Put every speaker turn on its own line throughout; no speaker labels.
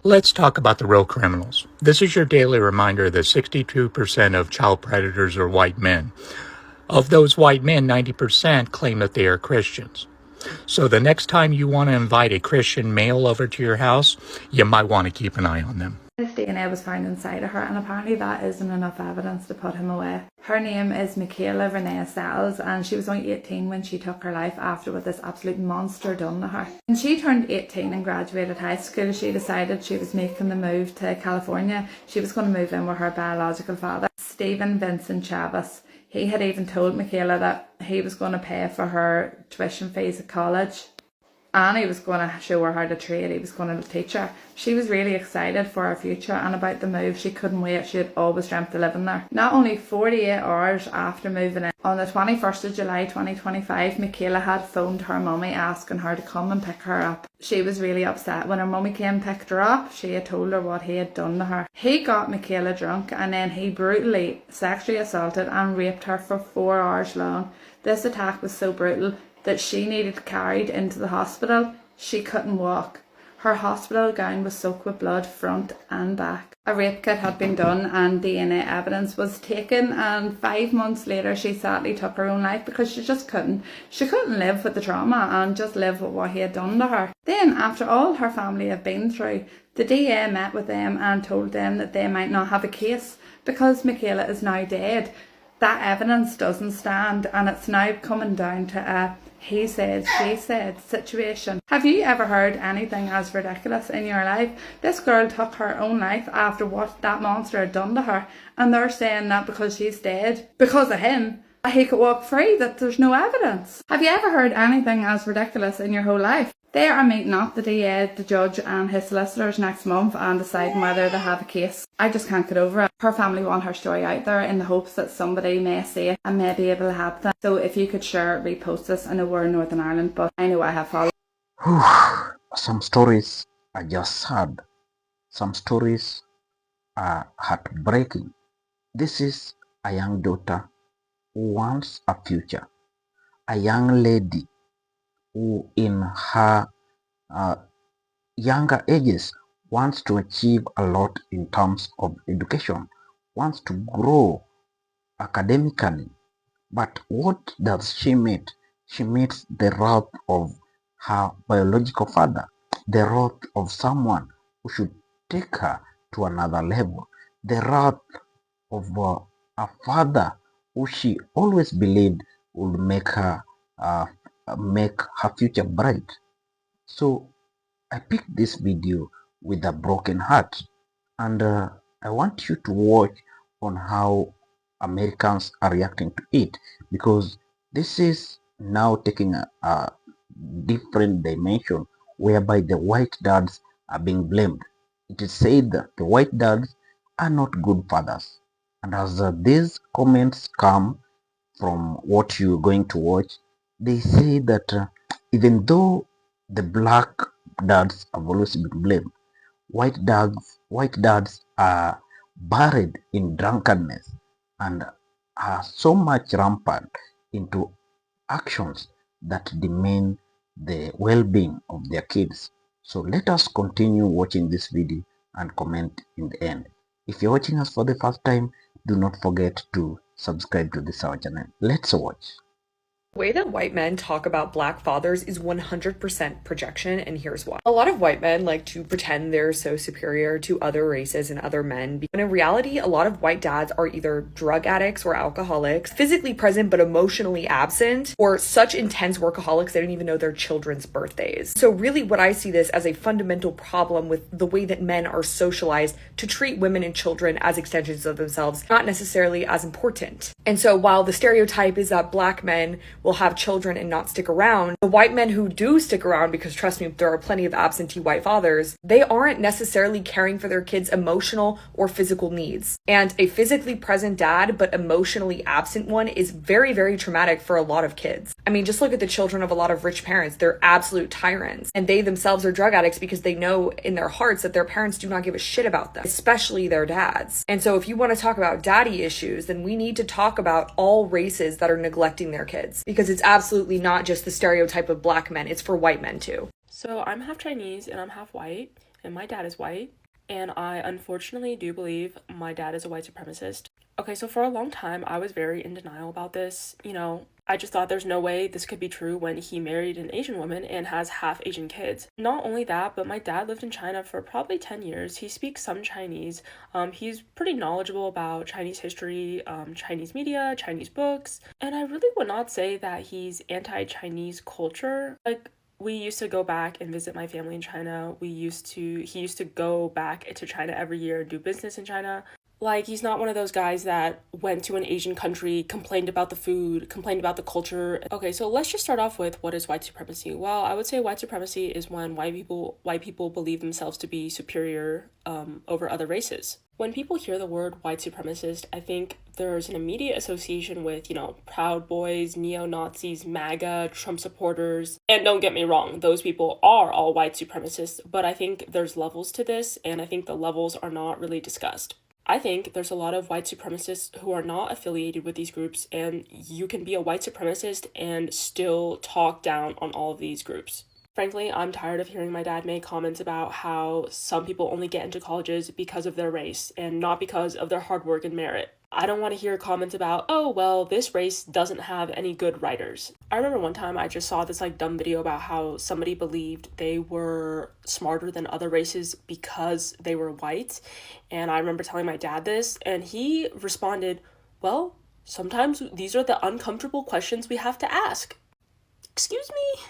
Let's talk about the real criminals. This is your daily reminder that 62% of child predators are white men. Of those white men, 90% claim that they are Christians. So the next time you want to invite a Christian male over to your house, you might want to keep an eye on them.
His DNA was found inside of her, and apparently that isn't enough evidence to put him away. Her name is Michaela Renee Sells, and she was only 18 when she took her life after what this absolute monster done to her. When she turned 18 and graduated high school, she decided she was making the move to California. She was going to move in with her biological father, Stephen Vincent Chavez. He had even told Michaela that he was going to pay for her tuition fees at college. And he was going to show her how to trade. He was going to teach her. She was really excited for her future and about the move. She couldn't wait. She had always dreamt of living there. Not only 48 hours after moving in, on the 21st of July 2025, Michaela had phoned her mummy asking her to come and pick her up. She was really upset. When her mummy came and picked her up, she had told her what he had done to her. He got Michaela drunk and then he brutally sexually assaulted and raped her for 4 hours long. This attack was so brutal that she needed carried into the hospital. She couldn't walk. Her hospital gown was soaked with blood front and back. A rape kit had been done and DNA evidence was taken, and 5 months later she sadly took her own life because she just couldn't. She couldn't live with the trauma and just live with what he had done to her. Then, after all her family had been through, the DA met with them and told them that they might not have a case because Michaela is now dead. That evidence doesn't stand, and it's now coming down to a he said, she said situation. Have you ever heard anything as ridiculous in your life? This girl took her own life after what that monster had done to her, and they're saying that because she's dead, because of him, that he could walk free, that there's no evidence. Have you ever heard anything as ridiculous in your whole life? They are meeting up, the DA, the judge and his solicitors next month and deciding whether they have a case. I just can't get over it. Her family want her story out there in the hopes that somebody may see it and may be able to help them. So if you could share, repost this. I know we're in Northern Ireland, but I know I have followed.
Some stories are just sad. Some stories are heartbreaking. This is a young daughter who wants a future. A young lady who in her younger ages wants to achieve a lot in terms of education, wants to grow academically. But what does she meet? She meets the wrath of her biological father, the wrath of someone who should take her to another level, the wrath of a father who she always believed would make her future bright. So I picked this video with a broken heart, and I want you to watch on how Americans are reacting to it, because this is now taking a different dimension whereby the white dads are being blamed. It is said that the white dads are not good fathers, and as these comments come from what you're going to watch, they say that even though the black dads have always been blamed, white dads are buried in drunkenness and are so much rampant into actions that demean the well-being of their kids. So let us continue watching this video and comment in the end. If you're watching us for the first time, do not forget to subscribe to this our channel. Let's watch.
The way that white men talk about black fathers is 100% projection, and here's why. A lot of white men like to pretend they're so superior to other races and other men, but in reality, a lot of white dads are either drug addicts or alcoholics, physically present but emotionally absent, or such intense workaholics they don't even know their children's birthdays. So really what I see this as a fundamental problem with the way that men are socialized to treat women and children as extensions of themselves, not necessarily as important. And so while the stereotype is that black men will have children and not stick around, the white men who do stick around, because trust me, there are plenty of absentee white fathers, they aren't necessarily caring for their kids' emotional or physical needs. And a physically present dad but emotionally absent one is very, very traumatic for a lot of kids. I mean, just look at the children of a lot of rich parents. They're absolute tyrants, and they themselves are drug addicts because they know in their hearts that their parents do not give a shit about them, especially their dads. And so if you want to talk about daddy issues, then we need to talk about all races that are neglecting their kids, because it's absolutely not just the stereotype of black men, it's for white men too.
So I'm half Chinese and I'm half white, and my dad is white, and I unfortunately do believe my dad is a white supremacist. Okay, so for a long time, I was very in denial about this. I just thought there's no way this could be true when he married an Asian woman and has half Asian kids. Not only that, but my dad lived in China for probably 10 years. He speaks some Chinese. He's pretty knowledgeable about Chinese history, Chinese media, Chinese books. And I really would not say that he's anti-Chinese culture. Like, we used to go back and visit my family in China. He used to go back to China every year and do business in China. Like, he's not one of those guys that went to an Asian country, complained about the food, complained about the culture. Okay, so let's just start off with what is white supremacy. Well, I would say white supremacy is when white people believe themselves to be superior over other races. When people hear the word white supremacist, I think there's an immediate association with, Proud Boys, neo-Nazis, MAGA, Trump supporters. And don't get me wrong, those people are all white supremacists, but I think there's levels to this, and I think the levels are not really discussed. I think there's a lot of white supremacists who are not affiliated with these groups, and you can be a white supremacist and still talk down on all of these groups. Frankly, I'm tired of hearing my dad make comments about how some people only get into colleges because of their race and not because of their hard work and merit. I don't want to hear comments about, oh, well, this race doesn't have any good writers. I remember one time I just saw this dumb video about how somebody believed they were smarter than other races because they were white. And I remember telling my dad this, and he responded, well, sometimes these are the uncomfortable questions we have to ask. Excuse me?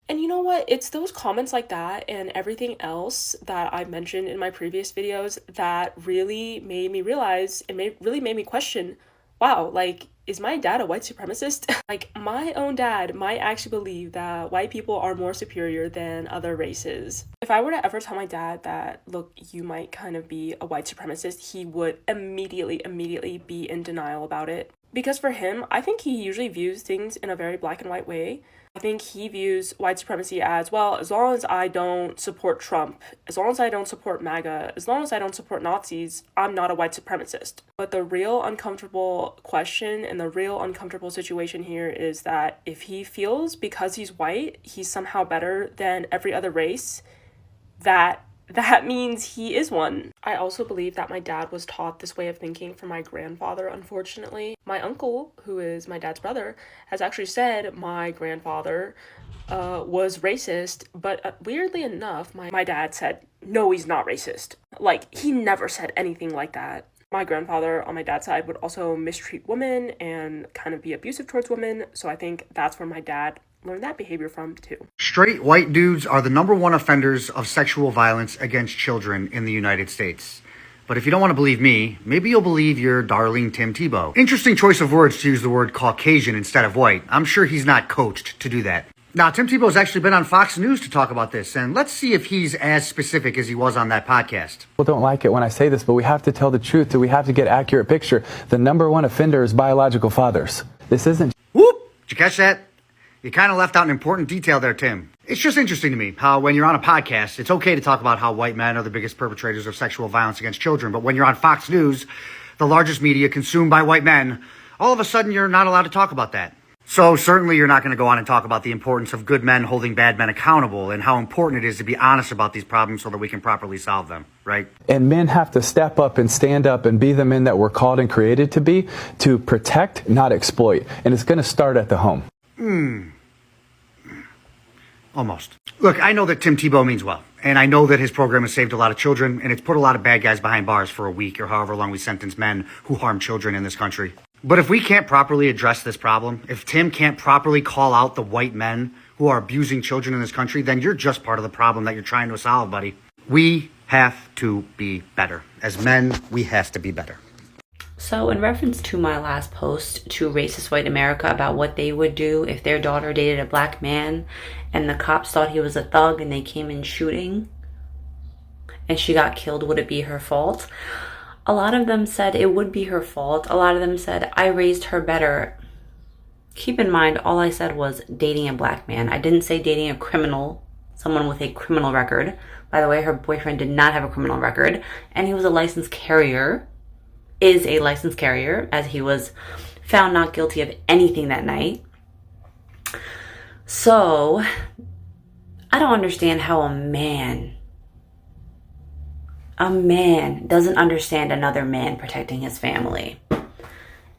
And you know what? It's those comments like that and everything else that I mentioned in my previous videos that really made me realize and really made me question, wow, is my dad a white supremacist? My own dad might actually believe that white people are more superior than other races. If I were to ever tell my dad that, look, you might kind of be a white supremacist, he would immediately be in denial about it. Because for him, I think he usually views things in a very black and white way. I think he views white supremacy as, well, as long as I don't support Trump, as long as I don't support MAGA, as long as I don't support Nazis, I'm not a white supremacist. But the real uncomfortable question and the real uncomfortable situation here is that if he feels because he's white, he's somehow better than every other race, that means he is one. I also believe that my dad was taught this way of thinking from my grandfather, unfortunately. My uncle, who is my dad's brother, has actually said my grandfather was racist, but weirdly enough, my dad said, no, he's not racist. He never said anything like that. My grandfather on my dad's side would also mistreat women and kind of be abusive towards women, so I think that's where my dad learned that behavior from too.
Straight white dudes are the #1 offenders of sexual violence against children in the United States. But if you don't want to believe me, maybe you'll believe your darling Tim Tebow. Interesting choice of words to use the word Caucasian instead of white. I'm sure he's not coached to do that. Now, Tim Tebow's actually been on Fox News to talk about this, and let's see if he's as specific as he was on that podcast.
People don't like it when I say this, but we have to tell the truth, we have to get accurate picture. The #1 offender is biological fathers. This isn't...
Whoop! Did you catch that? You kind of left out an important detail there, Tim. It's just interesting to me how when you're on a podcast, it's okay to talk about how white men are the biggest perpetrators of sexual violence against children. But when you're on Fox News, the largest media consumed by white men, all of a sudden you're not allowed to talk about that. So certainly you're not going to go on and talk about the importance of good men holding bad men accountable and how important it is to be honest about these problems so that we can properly solve them, right?
And men have to step up and stand up and be the men that we're called and created to be, to protect, not exploit. And it's going to start at the home.
Almost. Look, I know that Tim Tebow means well, and I know that his program has saved a lot of children, and it's put a lot of bad guys behind bars for a week or however long we sentence men who harm children in this country. But if we can't properly address this problem, if Tim can't properly call out the white men who are abusing children in this country, then you're just part of the problem that you're trying to solve, buddy. We have to be better. As men, we have to be better.
So in reference to my last post to racist white America about what they would do if their daughter dated a black man and the cops thought he was a thug and they came in shooting and she got killed, would it be her fault? A lot of them said it would be her fault. A lot of them said, I raised her better. Keep in mind, all I said was dating a black man. I didn't say dating a criminal, someone with a criminal record. By the way, her boyfriend did not have a criminal record, and he was a licensed carrier, is a licensed carrier, as he was found not guilty of anything that night. So, I don't understand how a man A man doesn't understand another man protecting his family.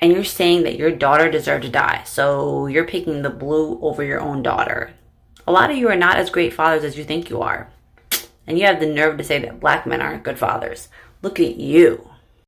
And you're saying that your daughter deserved to die, so you're picking the blue over your own daughter. A lot of you are not as great fathers as you think you are. And you have the nerve to say that black men aren't good fathers. Look at you.